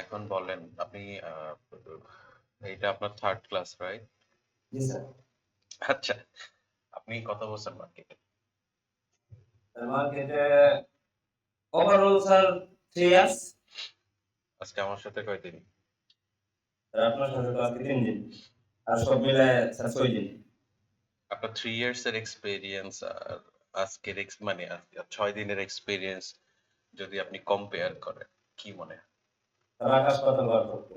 এখন বলেন আপনি এটা আপনার থার্ড ক্লাস, রাইট? জি স্যার। আচ্ছা, আপনি কত বছর মার্কেটে? মার্কেটে ওভারঅল স্যার 3 ইয়ার্স। আজকে আমার সাথে কয়দিন? স্যার আপনার সাথে তো আজকে 3 দিন। আর সব মিলায় স্যার 6 দিন। আপনার 3 ইয়ার্স এর এক্সপেরিয়েন্স আর আজকের মানে 6 দিনের এক্সপেরিয়েন্স যদি আপনি কম্পেয়ার করেন, কি মনে হয়? স্যার আকাশ পাতাল পার্থক্য।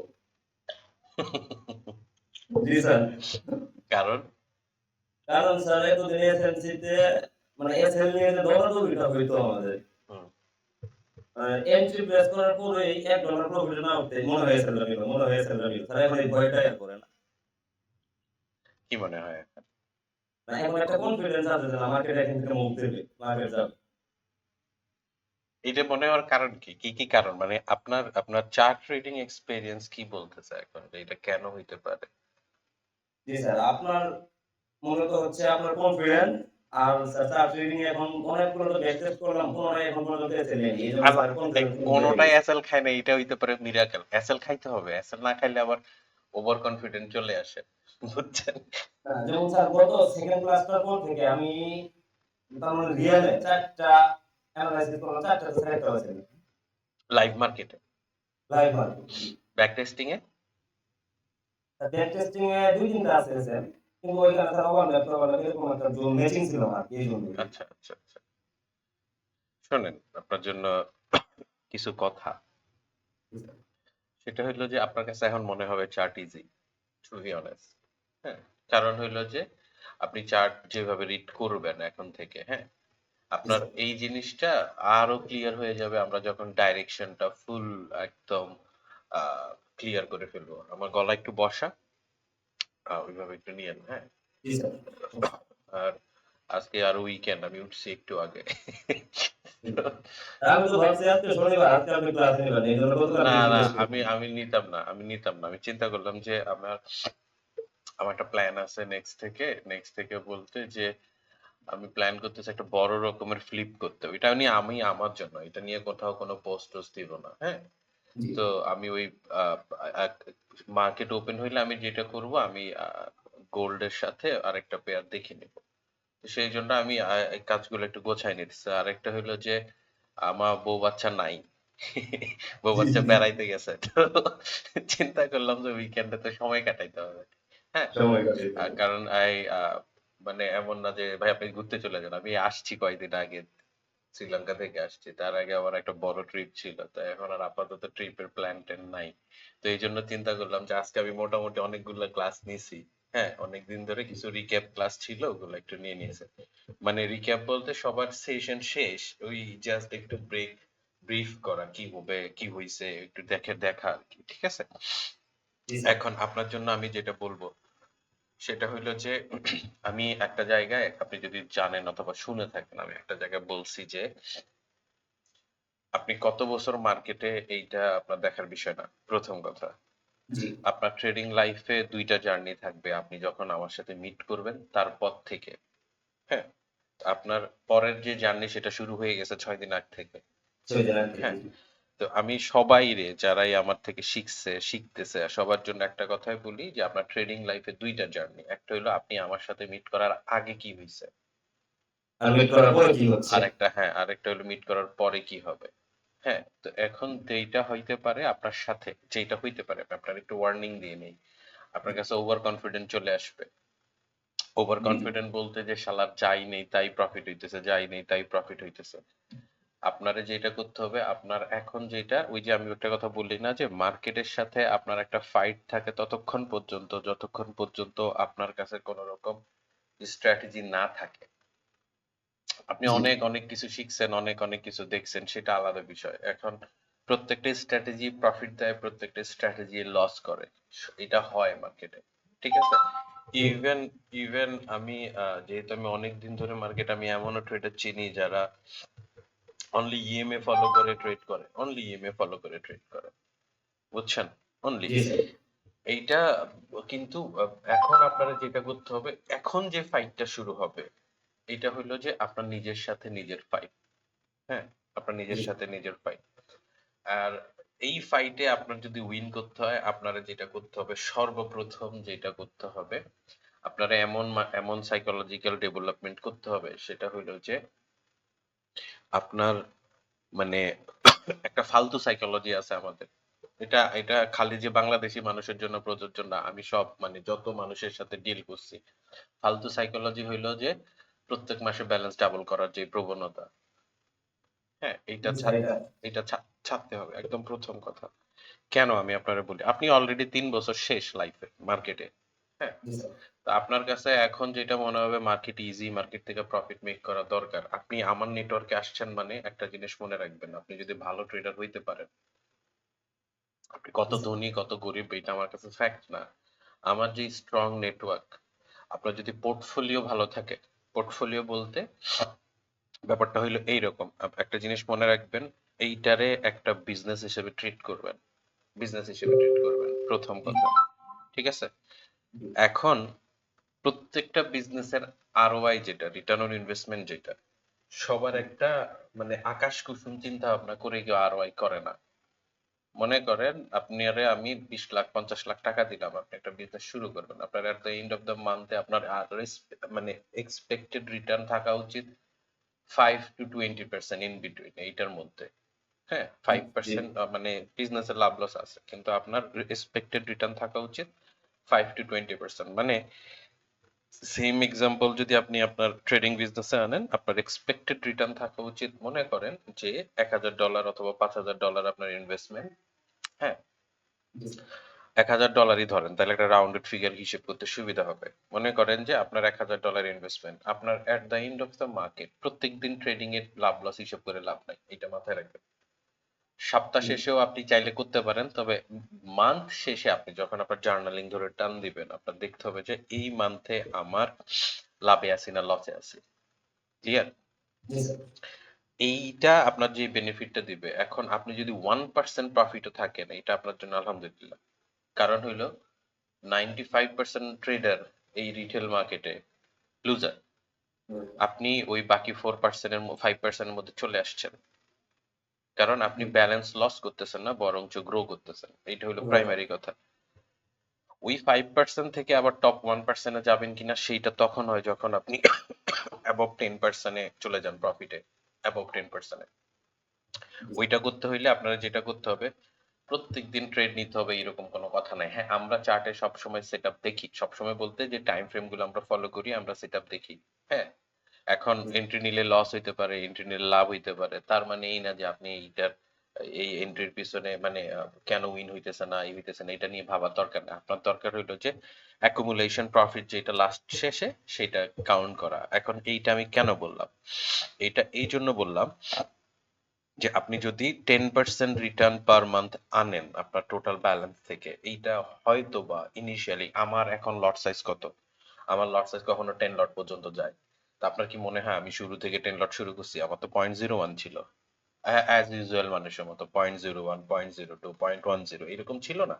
জি স্যার। কারণ কারণ স্যার এতদিন এসএলসি তে মানে এসএল নিয়ে যে দৌড়াদৌড়িটা হইতো আমাদের। হুম, এন্ট্রি প্রেস করার পরেই $1 প্রফিট না উঠতে মনে হয় এসএল নিব, মনে হয় এসএল নিব। স্যার এখন এই ভয়টাই আর করে না। কি মনে হয় এখন? না এখন একটা কনফিডেন্স আছে যে না মার্কেট এখান থেকে মুভ দেবে, মার্কেট যাবে। এটা মনে হওয়ার কারণ কি? কি কি কারণ? মানে আপনার আপনার চার্ট ট্রেডিং এক্সপেরিয়েন্স কি বলতেছে এখন যে এটা কেন হইতে পারে? জি স্যার, আপনার মূলত হচ্ছে আপনার কনফিডেন্স আর স্যার চার্ট ট্রেডিং এখন অনেকগুলো তো ব্যাক টেস্ট করলাম, কোনটাই এখন পর্যন্ত এসএল নেয়নি। এইজন্য আবার স্যার কনফিডেন্স ফুল বেড়ে কোনটাই গেছে। এসএল খায় না, এটা হইতে পারে মিরাকেল। এসএল খাইতে হবে, এসএল না খাইলে আবার ওভার কনফিডেন্ট চলে আসে। বুঝছেন? যেমন স্যার গত সেকেন্ড ক্লাসটার পর থেকে আমি তার মানে রিয়েলে 4 টা এনালাইসিস করলাম, 4 টা স্যার একটা হয়েছে লাইভ মার্কেটে, লাইভ মার্কেট। ব্যাক টেস্টিং এ। ব্যাক টেস্টিং এ 2-3 টা আছে স্যার। কিন্তু ওইখানে স্যার ওভারল্যাপ টভারল্যাপ এরকম একটা জোন ম্যাচিং ছিল না এই জন্যই। আচ্ছা আচ্ছা আচ্ছা, শোনেন আপনার জন্য কিছু কথা। সেটা হইলো যে আপনার কাছে এখন মনে হবে chart easy, to be honest. হ্যাঁ, কারণ হইলো যে আপনি চার্ট যেভাবে রিড করবেন এখন থেকে, হ্যাঁ, আপনার এই জিনিসটা আরো ক্লিয়ার হয়ে যাবে আমরা যখন ডাইরেকশনটা ফুল একদম ক্লিয়ার করে ফেলবো। আমার গলা একটু বসা, ওইভাবে একটু নিয়েন, হ্যাঁ। জি স্যার। আর আজকে আর উইকেন্ড, আমি উঠছি একটু আগে। আমি তো ভাবছি আজকে শনিবার, আজকে আপনি ক্লাস নেবেন। এইজন্য গতকাল না থেকে না, জিজ্ঞেস আমি করছি। আমি নিতাম না, আমি চিন্তা করলাম যে আমার আমার একটা প্ল্যান আছে নেক্সট থেকে বলতে যে আমি প্ল্যান করতেছি একটা বড় রকমের ফ্লিপ করতে। এটা নিয়ে আমি আমার জন্য, এটা নিয়ে কোথাও কোনো পোস্ট টোস্ট দিব না, হ্যাঁ। জি। তো আমি ওই মার্কেট ওপেন হইলে আমি যেটা করব, আমি গোল্ডের সাথে আরেকটা পেয়ার দেখে নিব। তো সেই জন্য আমি এই কাজগুলো একটু গোছাই নিতেছি। আরেকটা হলো যে আমার বউ বাচ্চা নাই। বউ জি, বাচ্চা জি। বেড়াইতে গেছে, তো চিন্তা করলাম যে উইকেন্ডে তো সময় কাটাইতে হবে, হ্যাঁ। সময় কাটাইতে হবে। কারণ মানে এমন না যে ভাই আপনি ঘুরতে চলে যান, আমি আসছি কয়দিন আগে, শ্রীলঙ্কা থেকে আসছি। তার আগে আমার একটা বড় ট্রিপ ছিল, তো এখন আর আপাতত ট্রিপের প্ল্যান ট্যান নাই। তো এই জন্য চিন্তা করলাম যে আজকে আমি মোটামুটি অনেকগুলো ক্লাস নিছি, হ্যাঁ, অনেকদিন ধরে কিছু রিক্যাপ ক্লাস ছিল, ওগুলো একটু নিয়ে নিয়েছে। মানে রিক্যাপ বলতে সবার সেশন শেষ, ওই জাস্ট একটু ব্রিফ করা, কি হবে কি হইছে একটু দেখা আর কি, ঠিক আছে। জি স্যার। এখন আপনার জন্য আমি যেটা বলবো সেটা হইলো যে আমি একটা জায়গায়, আপনি যদি জানেন অথবা শুনে থাকেন, আমি একটা জায়গায় বলছি যে আপনি কত বছর মার্কেটে এইটা আপনার দেখার বিষয় না, প্রথম কথা। জি। আপনার ট্রেডিং লাইফে দুইটা জার্নি থাকবে, আপনি যখন আমার সাথে মিট করবেন তারপর থেকে, হ্যাঁ। আপনার পরের যে জার্নি সেটা শুরু হয়ে গেছে 6 দিন আগ থেকে, 6 জন আরকি। হ্যাঁ। তো আমি সবাই রে যারাই আমার থেকে শিখতেছে সবার জন্য একটা কথাই বলি যে আপনার ট্রেডিং লাইফে দুইটা জার্নি, একটা হলো আপনি আমার সাথে মিট করার আগে কি হয়েছে, আর মিট করার পরে কি হচ্ছে? আরেকটা হলো মিট করার পরে কি হবে। হ্যাঁ, তো এখন যেইটা হইতে পারে আপনার সাথে, যেটা হইতে পারে আমি আপনার একটু ওয়ার্নিং দিয়ে নেই, আপনার কাছে ওভার কনফিডেন্ট চলে আসবে। ওভার জি, কনফিডেন্ট বলতে যে শালার যাই নেই তাই প্রফিট হইতেছে, যাই নেই তাই প্রফিট হইতেছে। আপনারে যেটা করতে হবে, আপনার এখন যেটা, ওই যে আমি একটা কথা বললি না যে মার্কেটের সাথে আপনার একটা ফাইট থাকে ততক্ষণ পর্যন্ত যতক্ষণ পর্যন্ত আপনার কাছে কোনো রকম স্ট্র্যাটেজি না থাকে। আপনি জি। অনেক অনেক কিছু শিখছেন, অনেক অনেক কিছু দেখছেন, সেটা আলাদা বিষয়। এখন প্রত্যেকটা স্ট্র্যাটেজি প্রফিট দেয়, প্রত্যেকটা স্ট্র্যাটেজি লস করে, এটা হয় মার্কেটে, ঠিক আছে। ইভেন ইভেন আমি যেহেতু আমি অনেক দিন ধরে মার্কেট, আমি এমনও ট্রেডার চিনি যারা অনলি ইএমএ ফলো করে ট্রেড করে, অনলি ইএমএ ফলো করে ট্রেড করে, বুঝছেন, অনলি জি স্যার। এইটা। কিন্তু এখন আপনারা যেটা করতে হবে, এখন যে ফাইটটা শুরু হবে, এটা হলো যে আপনার নিজের সাথে নিজের ফাইট, হ্যাঁ, আপনার জি, নিজের সাথে নিজের ফাইট। আর এই ফাইটে আপনার যদি উইন করতে হয়, আপনারা যেটা করতে হবে, সর্বপ্রথম যেটা করতে হবে, আপনারা এমন সাইকোলজিক্যাল ডেভেলপমেন্ট করতে হবে, সেটা হইলো যে আপনার মানে একটা ফালতু সাইকোলজি আছে আমাদের। এটা এটা খালি যে বাংলাদেশি মানুষের জন্য প্রযোজ্য না, আমি সব মানে যত মানুষের সাথে ডিল করছি, ফালতু সাইকোলজি হইলো যে প্রত্যেক মাসে ব্যালেন্স ডাবল করার যে প্রবণতা, হ্যাঁ, জি স্যার, এটা এটা ছাড়তে হবে একদম প্রথম কথা। কেন আমি আপনারে বলি, আপনি অলরেডি 3 বছর শেষ লাইফে মার্কেটে, হ্যাঁ, জি স্যার, তো আপনার কাছে এখন যেটা মনে হবে মার্কেট ইজি, মার্কেট থেকে প্রফিট মেক করা দরকার, আপনি আমার নেটওয়ার্কে আসছেন মানে একটা জিনিস মনে রাখবেন, আপনি যদি ভালো ট্রেডার হইতে পারেন, আপনি কত জি স্যার, ধনী কত গরিব এটা আমার কাছে ফ্যাক্ট না। আমার যে স্ট্রং নেটওয়ার্ক, আপনার যদি পোর্টফোলিও ভালো থাকে, পোর্টফোলিও বলতে ব্যাপারটা হইলো এইরকম, একটা জিনিস মনে রাখবেন, এইটারে একটা বিজনেস হিসেবে ট্রিট করবেন, বিজনেস হিসেবে ট্রিট করবেন প্রথম জি কথা, ঠিক আছে? জি এখন প্রত্যেকটা বিজনেসের আরওআই যেটা, রিটার্ন অন ইনভেস্টমেন্ট যেটা, সবার একটা মানে আকাশ কুসুম চিন্তা ভাবনা করে কেউ আরওআই করে না। মনে করেন আপনারে আমি 20 লাখ 50 লাখ টাকা দিলাম, আপনি একটা বিজনেস শুরু করবেন, আপনার at the end of the মান্থে আপনার মানে এক্সপেক্টেড রিটার্ন থাকা উচিত 5 to 20% ইন বিটুইন, এইটার মধ্যে, হ্যাঁ, জি, 5% মানে বিজনেসের লাভ লস আছে, কিন্তু আপনার এক্সপেক্টেড রিটার্ন থাকা উচিত 5 to 20%। মানে সেম এক্সাম্পল যদি আপনি আপনার ট্রেডিং বিজনেসে আনেন, আপনার এক্সপেক্টেড রিটার্ন থাকা উচিত, মনে করেন যে $1,000 অথবা $5,000 আপনার ইনভেস্টমেন্ট, হ্যাঁ, জি স্যার, $1,000ই ধরেন, তাহলে একটা রাউন্ডেড ফিগার হিসেব করতে সুবিধা হবে। মনে করেন যে আপনার $1,000 ইনভেস্টমেন্ট, আপনার at the end of the market প্রত্যেকদিন ট্রেডিং এর লাভ লস হিসেব করে লাভ নাই, এটা মাথায় রাখবেন। সপ্তাহ জি শেষেও আপনি চাইলে করতে পারেন, তবে মান্থ শেষে আপনি যখন আপনার জার্নালিং ধরে টান দিবেন, আপনার দেখতে হবে যে এই মান্থে আমার লাভে আছি না লসে আছি। ক্লিয়ার? জি স্যার, এইটা আপনার যে বেনিফিটটা দিবে, এখন আপনি যদি 1% প্রফিটও থাকেন, এটা আপনার জন্য আলহামদুলিল্লাহ। কারণ হইলো 95% ট্রেডার এই রিটেল মার্কেটে লুজার। আপনি ওই বাকি 5% এর মধ্যে চলে আসছেন, কারণ আপনি ব্যালেন্স লস করতেছেন না, বরঞ্চ গ্রো করতেছেন, এইটা হলো প্রাইমারি কথা। ওই 5% থেকে আবার টপ 1%-এ যাবেন কিনা সেইটা তখন হয় যখন আপনি অ্যাবভ 10%-এ চলে যান প্রফিটে, অ্যাবভ 10%-এ। ওইটা করতে হইলে আপনারা যেটা করতে হবে, প্রত্যেকদিন ট্রেড নিতে হবে এরকম কোনো কথা নাই। হ্যাঁ, আমরা চার্টে সবসময় সেটআপ দেখি, সবসময় বলতে যে টাইম ফ্রেম গুলো আমরা ফলো করি, আমরা সেটআপ দেখি, হ্যাঁ। এখন এন্ট্রি নিলে লস হইতে পারে, এন্ট্রি নিলে লাভ হইতে পারে, তার মানে এই না যে আপনি এইটার এই এন্ট্রির পিছনে মানে কেন উইন হইতেছে না এই হইতেছে না এটা নিয়ে ভাবার দরকার না। আপনার দরকার হইলো যে অ্যাকুমুলেশন প্রফিট যেটা লাস্ট শেষে সেটা কাউন্ট করা। এখন এইটা আমি কেন বললাম, এইটা এই জন্য বললাম যে আপনি যদি 10% রিটার্ন পার মান্থ আনেন আপনার টোটাল ব্যালেন্স থেকে, এইটা হয়তো বা ইনিশিয়ালি, আমার এখন লট সাইজ কত, আমার লট সাইজ কখনো 10 লট পর্যন্ত যায়। তা আপনার কি মনে হয় আমি শুরু থেকে 10 লট শুরু করছি? আমার তো 0.01 ছিল, অ্যাজ ইউজুয়াল মানুষের মতো 0.01 0.02 0.10 এরকম ছিল না।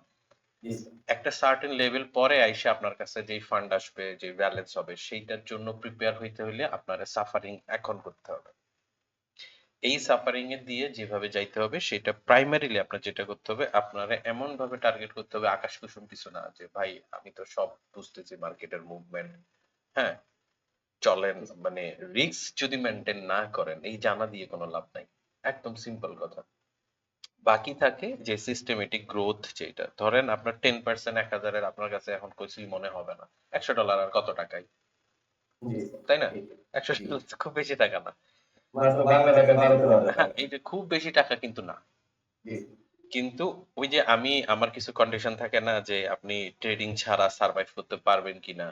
জি স্যার, একটা সার্টেন লেভেল পরে আইসে আপনার কাছে যেই ফান্ড আসবে, যে ব্যালেন্স হবে, সেইটার জন্য প্রিপেয়ার হইতে হলে আপনার সাফারিং এখন করতে হবে। এই সাফারিং এ দিয়ে যেভাবে যাইতে হবে সেটা প্রাইমারিলি আপনার যেটা করতে হবে, আপনারা এমন ভাবে টার্গেট করতে হবে, আকাশ কুসুম কিছু না যে ভাই আমি তো সব বুঝতেছি মার্কেটের মুভমেন্ট, হ্যাঁ, চলেন, জি স্যার, মানে রিস্ক যদি মেনটেন না করেন এই জানা দিয়ে কোনো লাভ নাই, একদম সিম্পল কথা। বাকি থাকে যে সিস্টেমেটিক গ্রোথ, যেটা ধরেন আপনার 10% 1,000-এর আপনার কাছে এখন কিছুই মনে হবে না, $100 আর কত টাকাই, জি স্যার, তাই না? ঠিক, জি। $100 তো খুব বেশি টাকা না। মাত্র বাংলা টাকা 12-13,000 হ্যাঁ, টাকা। এই যে খুব বেশি টাকা কিন্তু না। জি, কিন্তু ওই যে আমার কিছু কন্ডিশন থাকে না যে আপনি ট্রেডিং ছাড়া সার্ভাইভ করতে পারবেন কিনা,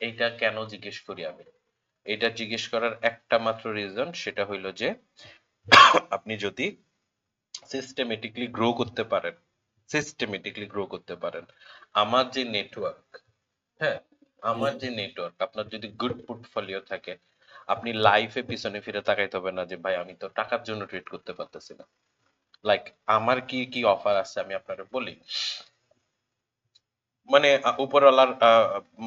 এইটা কেন জিজ্ঞেস করি আমি, এটা জিজ্ঞেস করার একটা মাত্র রিজন, সেটা হইলো যে আপনি যদি সিস্টেমেটিকলি গ্রো করতে পারেন, সিস্টেমেটিকলি গ্রো করতে পারেন, আমার যে নেটওয়ার্ক, হ্যাঁ, জি আমার স্যার, যে নেটওয়ার্ক, আপনার যদি গুড পোর্টফোলিও থাকে, আপনি লাইফে পিছনে ফিরে তাকাইতে হবে না যে ভাই আমি তো টাকার জন্য ট্রেড করতে পারতেছি না। লাইক আমার কি কি অফার আছে আমি আপনাকে বলি, মানে উপরওয়ালার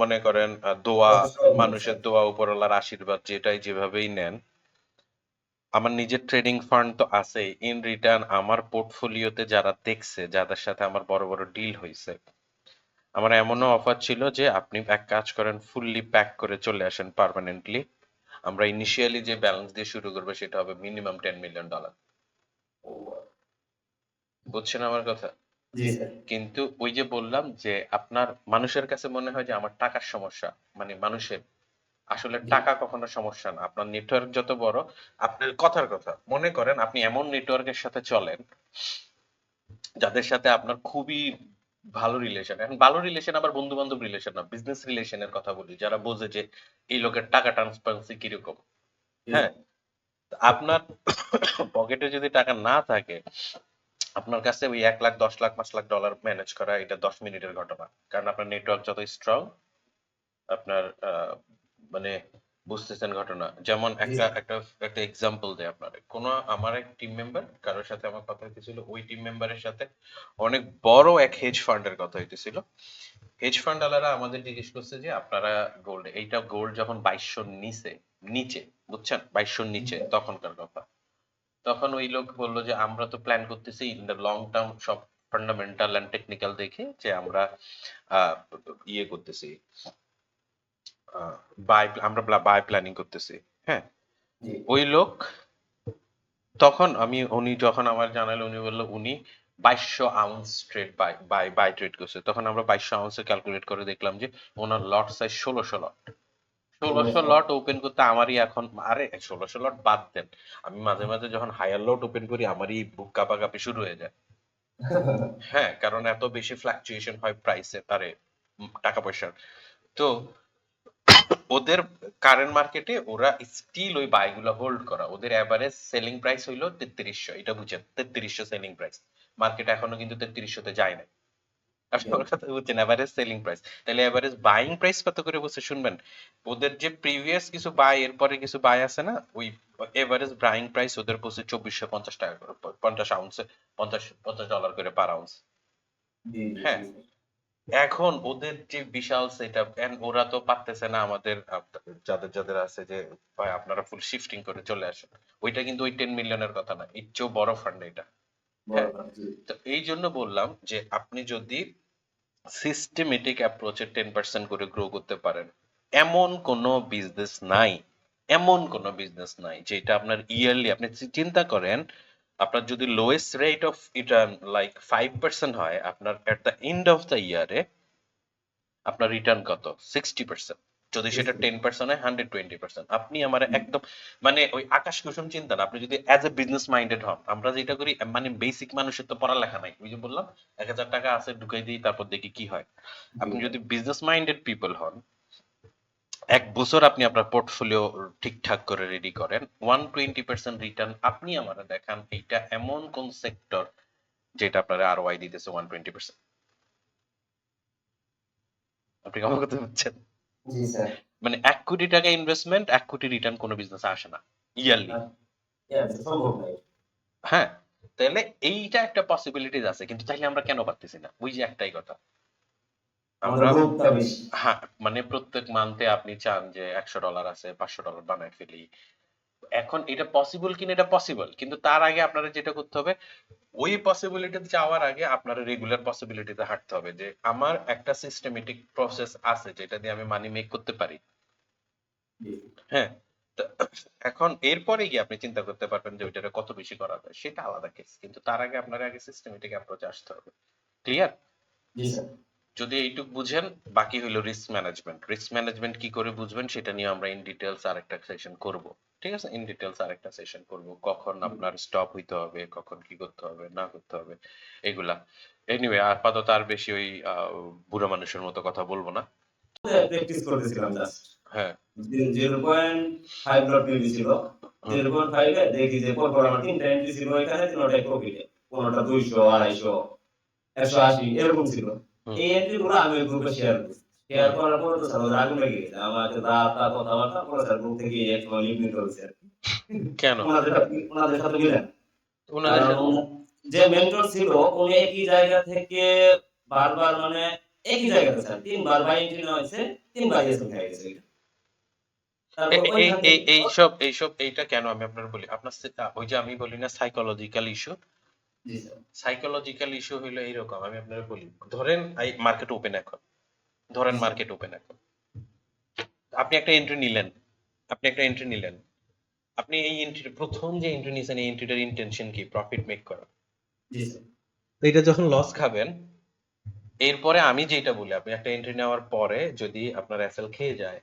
মনে করেন দোয়া, যথেষ্ট অদ্ভুত মানুষের স্যার। দোয়া, উপরওয়ালার আশীর্বাদ, যেটাই যেভাবেই নেন, আমার নিজের ট্রেডিং ফান্ড তো আছেই। ইন রিটার্ন আমার পোর্টফোলিওতে যারা দেখছে, যাদের সাথে আমার বড় বড় ডিল হয়েছে, আমার এমনও অফার ছিল যে আপনি এক কাজ করেন, ফুললি প্যাক করে চলে আসেন পার্মানেন্টলি। আমরা ইনিশিয়ালি যে ব্যালেন্স দিয়ে শুরু করবো সেটা হবে মিনিমাম $10 million। বুঝছেন আমার কথা? জি স্যার। কিন্তু ওই যে বললাম যে আপনার মানুষের কাছে মনে হয় যে আমার টাকার সমস্যা, মানে মানুষের আসলে জি টাকা কখনো সমস্যা না। আপনার নেটওয়ার্ক যত বড়, আপনার কথার কথা মনে করেন আপনি এমন নেটওয়ার্কের সাথে চলেন যাদের সাথে আপনার খুবই ভালো রিলেশন। এখন ভালো রিলেশন আবার বন্ধু বান্ধব রিলেশন না, বিজনেস রিলেশনের কথা বলি, যারা বোঝে যে এই লোকের টাকা ট্রান্সপারেন্সি কিরকম। জি হ্যাঁ, স্যার। আপনার পকেটে যদি টাকা না থাকে, আপনার কাছে ওই 1 লাখ, 10 লাখ, $5 লাখ ম্যানেজ করা এটা 10 মিনিটের ঘটনা। কারণ আপনার নেটওয়ার্ক যত স্ট্রং, আপনার মানে বুঝতেছেন ঘটনা। যেমন জি একটা স্যার। একটা একটা এক্সাম্পল দেই আপনার। আমার এক টিম মেম্বার, কারোর সাথে আমার কথা হইতেছিল, ওই টিম মেম্বারের সাথে অনেক বড় এক হেজ ফান্ডের কথা হইতেছিল। হেজ ফান্ড আলারা আমাদের জিজ্ঞেস করছে যে আপনারা গোল্ড, এইটা গোল্ড যখন 2200 নিচে, বুঝছেন, 2200 জি নিচে স্যার। তখনকার কথা। তখন ওই লোক বললো যে আমরা তো প্ল্যান করতেছি ইন দ্য লং টার্ম, সব ফান্ডামেন্টাল এন্ড টেকনিক্যাল দেখে, যে আমরা আহ, ইয়ে করতেছি, আমরা বাই প্ল্যানিং করতেছি। হ্যাঁ, জি। ওই লোক তখন উনি যখন আমার জানালো, উনি বললো উনি 2200 ounce trade bye bye bye trade করছে। তখন আমরা 2200 আউন্সে ক্যালকুলেট করে দেখলাম যে ওনার লট সাইজ 1600 লট। 1600 লট ওপেন করতে আমারই এখন, আরে 1600 লট বাদ দেন, আমি মাঝে মাঝে যখন হায়ার লট ওপেন করি আমারই বুক কাঁপাকাঁপি শুরু হয়ে যায়। হ্যাঁ, কারণ এত বেশি ফ্লাকচুয়েশন হয় প্রাইসে, তারে টাকা পয়সার। তো ওদের কারেন্ট মার্কেটে ওরা স্টিল ওই বাইগুলো হোল্ড করা, ওদের এভারেজ সেলিং প্রাইস হইলো 3300, এটা বুঝেন, 3300 সেলিং প্রাইস। মার্কেট এখনো কিন্তু 3300 তে যায় নাই। আপনি জি। আমার কথা বুঝছেন, এভারেজ সেলিং প্রাইস। তাহলে এভারেজ বাইং প্রাইস কত করে বলছে শুনবেন। ওদের যে প্রিভিয়াস কিছু বাই, এরপরে কিছু বাই আছে না, ওই এভারেজ বাইং প্রাইস ওদের বলছে 2450 টাকা করে, 50 আউন্সে 50 $50 করে পার আউন্স। জি, জি, হ্যাঁ, জি স্যার। এখন ওদের যে বিশাল সেটআপ, এন্ড ওরা তো পারতেছে না আমাদের যাদের যাদের আছে যে ভাই আপনারা ফুল শিফটিং করে চলে আসেন, ওইটা কিন্তু ওই 10 মিলিয়নের কথা না, এর চেয়েও বড় ফান্ড এটা। বড় হ্যাঁ, কথা। জি। তো এই জন্য বললাম যে আপনি যদি সিস্টেমেটিক অ্যাপ্রোচে 10% করে গ্রো করতে পারেন, এমন কোনো বিজনেস নাই, এমন কোনো বিজনেস নাই যেটা আপনার ইয়ারলি, আপনি চিন্তা করেন, আপনার যদি lowest rate of return like 5% হয়, আপনার at the end of the ইয়ারে আপনার রিটার্ন কত? 60%। যদি সেটা 10% হয়, 120%। আপনি আমার একদম মানে ওই আকাশ কুসুম চিন্তা না। আপনি যদি অ্যাজ এ বিজনেস মাইন্ডেড হন, আমরা যেটা করি মানে বেসিক মানুষের তো পড়ালেখা নাই, ওই যে বললাম 1000 টাকা আছে ঢুকাই দিই তারপর দেখি কি হয়। জি আপনি স্যার। যদি বিজনেস মাইন্ডেড পিপল হন, 1 বছর আপনি আপনার পোর্টফোলিও ঠিকঠাক করে রেডি করেন, 120% রিটার্ন আপনি আমার দেখান, এইটা এমন কোন সেক্টর যেটা আপনার ROI দিতেছে 120%। আপনি আমার কথা বুঝছেন? জি স্যার। মানে 1 কোটি টাকা ইনভেস্টমেন্ট, 1 কোটি রিটার্ন কোনো বিজনেসে আসে না ইয়ারলি। সম্ভব নাই। হ্যাঁ, তাহলে এইটা একটা পসিবিলিটিস আছে, কিন্তু চাইলে আমরা কেন পারতেছি না, ওই যে একটাই কথা। আমাদের আমরা গ্রোথটা বেশি। হ্যাঁ, মানে প্রত্যেক মান্থে আপনি চান যে $100 আছে, $500 বানায় ফেলি। এখন এটা পসিবল কিনা, এটা পসিবল, কিন্তু তার আগে আপনারা যেটা করতে হবে, ওই পসিবিলিটিতে যাওয়ার আগে আপনার রেগুলার পসিবিলিটিতে হাঁটতে হবে, যে আমার একটা সিস্টেমেটিক প্রসেস আছে যেটা দিয়ে আমি মানি মেক করতে পারি। জি। হ্যাঁ, তো এখন এরপরে গিয়ে আপনি চিন্তা করতে পারবেন যে ওইটারে কত বেশি করা যায়, সেটা আলাদা কেস, কিন্তু তার আগে আপনার আগে সিস্টেমেটিক অ্যাপ্রোচে আসতে হবে। ক্লিয়ার? জি স্যার। যদি এইটুক বুঝেন, বাকি হইলো রিস্ক ম্যানেজমেন্ট। রিস্ক ম্যানেজমেন্ট কি করে বুঝবেন সেটা নিয়ে আমরা ইন ডিটেলস আরেকটা সেশন করব। ঠিক আছে, ইন ডিটেলস আরেকটা সেশন করব, কখন আপনার স্টপ হইতে হবে, কখন কি করতে হবে না করতে হবে, এগুলা। এনিওয়ে, আপাতত আর বেশি ওই বুড়া মানুষের মতো কথা বলবো না। প্র্যাকটিস করতেছিলাম জাস্ট। হ্যাঁ। 0.5 লট বিল ছিল। হুম 0.5 এ দেখি যে পরপর আমার ৩ টা এন্ট্রি ছিল এখানে, ৩ টাই প্রফিটে। কোনটা 200, 250, 180 এরকম ছিল। হুম। এই এন্ট্রি গুলো আমি ওই গ্রুপে শেয়ার করছি। শেয়ার হুম। করার পরে তো স্যার ওদের আগুন লেগে গেছে। আমাকে যা তা কথাবার্তা পরে স্যার গ্রুপ থেকে একসময় লিভ নিতে হয়েছে আরকি। কেন? উনাদের সাথে মিলে না। ওনাদের কারণ সাথে যে মেন্টর ছিল উনি একই জায়গা থেকে বারবার মানে একই জায়গাতে স্যার ৩ বার বাই এন্ট্রি নেওয়া হয়েছে, ৩ বার ইয়েস উঠে গেছে। তারপর ওইখান থেকে এইসব এইটা কেন আমি আপনার বলি আপনার ওই যে আমি বলি না সাইকোলজিক্যাল ইস্যু। জি স্যার। সাইকোলজিক্যাল ইস্যু হলো এইরকম, আমি আপনার বলি ধরেন এই মার্কেট ওপেন এখন, ধরেন জি স্যার। মার্কেট ওপেন এখন, আপনি একটা এন্ট্রি নিলেন, আপনি একটা এন্ট্রি নিলেন, আপনি এই এন্ট্রি প্রথম যে এন্ট্রি নিয়েছেন এই এন্ট্রিটার ইন্টেনশন কি প্রফিট মেক করা। জি স্যার। তো এটা যখন লস খাবেন, এরপরে আমি যেটা বলি আপনি একটা এন্ট্রি নেওয়ার পরে যদি আপনার এসএল খেয়ে যায়,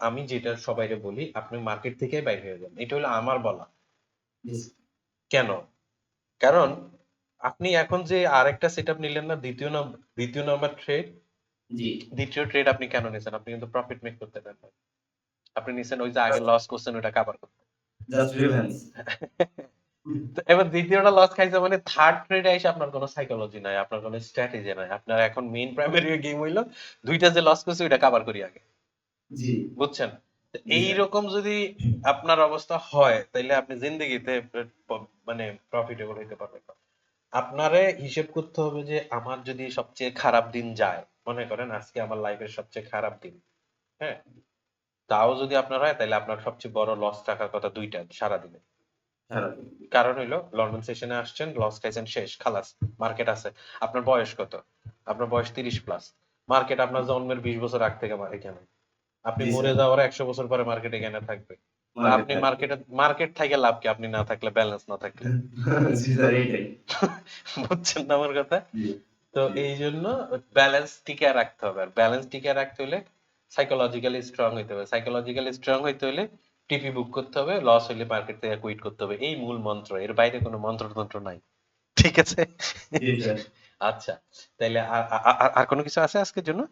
আমি যেটা সবাইকে বলি আপনি মার্কেট থেকে বাইরে হয়ে যান, এটা হলো আমার বলা। জি স্যার। কেন? কারণ আপনি এখন যে আরেকটা সেটআপ নিলেন না, দ্বিতীয় নাম্বার ট্রেড, জি। দ্বিতীয় ট্রেড আপনি কেন নিছেন? আপনি কিন্তু প্রফিট মেক করতে দেন নাই। আপনি নিছেন ওই যে আগে লস করছেন ওটা কভার করতে। Just revenge. তো এবার দ্বিতীয়টা লস খাইছে মানে থার্ড ট্রেডে এসে আপনার কোনো সাইকোলজি নাই, আপনার কোনো স্ট্র্যাটেজি নাই। আপনার এখন মেইন প্রাইমারি গেম হইলো দুইটা যে লস করছে ওইটা কভার করি আগে। জি। বুঝছেন? তো জি স্যার। এইরকম যদি আপনার অবস্থা হয় তাইলে আপনি জিন্দেগিতে মানে প্রফিটেবল হইতে পারবেন না। আপনারে হিসেব করতে হবে যে আমার যদি সবচেয়ে খারাপ দিন যায়, মনে করেন আজকে আমার লাইফের সবচেয়ে খারাপ দিন, হ্যাঁ, তাও যদি আপনার হয় তাহলে আপনার সবচেয়ে বড় লস টাকার কথা দুইটা সারাদিনে। সারাদিন। কারণ হইলো লন্ডন সেশনে আসছেন, লস খাইছেন, শেষ খালাস। মার্কেট আছে। আপনার বয়স কত? আপনার বয়স 30 প্লাস। মার্কেট আপনার জন্মের 20 বছর আগ থেকে এখানে। আপনি জি মরে স্যার। যাওয়ার 100 বছর পরে মার্কেট এখানে থাকবে। তো মার্কেট আপনি থাকবে। মার্কেট থেকে লাভ কি আপনি না থাকলে, ব্যালেন্স না থাকলে? জি স্যার এইটাই। বুঝছেন না আমার কথা? জি, তো জি। এই জন্য ব্যালেন্স টিকে রাখতে হবে। আর ব্যালেন্স টিকে রাখতে হলে সাইকোলজিক্যালি স্ট্রং হইতে হবে। সাইকোলজিক্যালি স্ট্রং হইতে হলে টিপি বুক করতে হবে, লস হইলে মার্কেট থেকে কুইট করতে হবে। এই মূল মন্ত্র, এর বাইরে কোনো মন্ত্রতন্ত্র নাই। ঠিক আছে? জি স্যার। আচ্ছা, তাইলে আর আর আর কোনো কিছু আছে আজকের জন্য?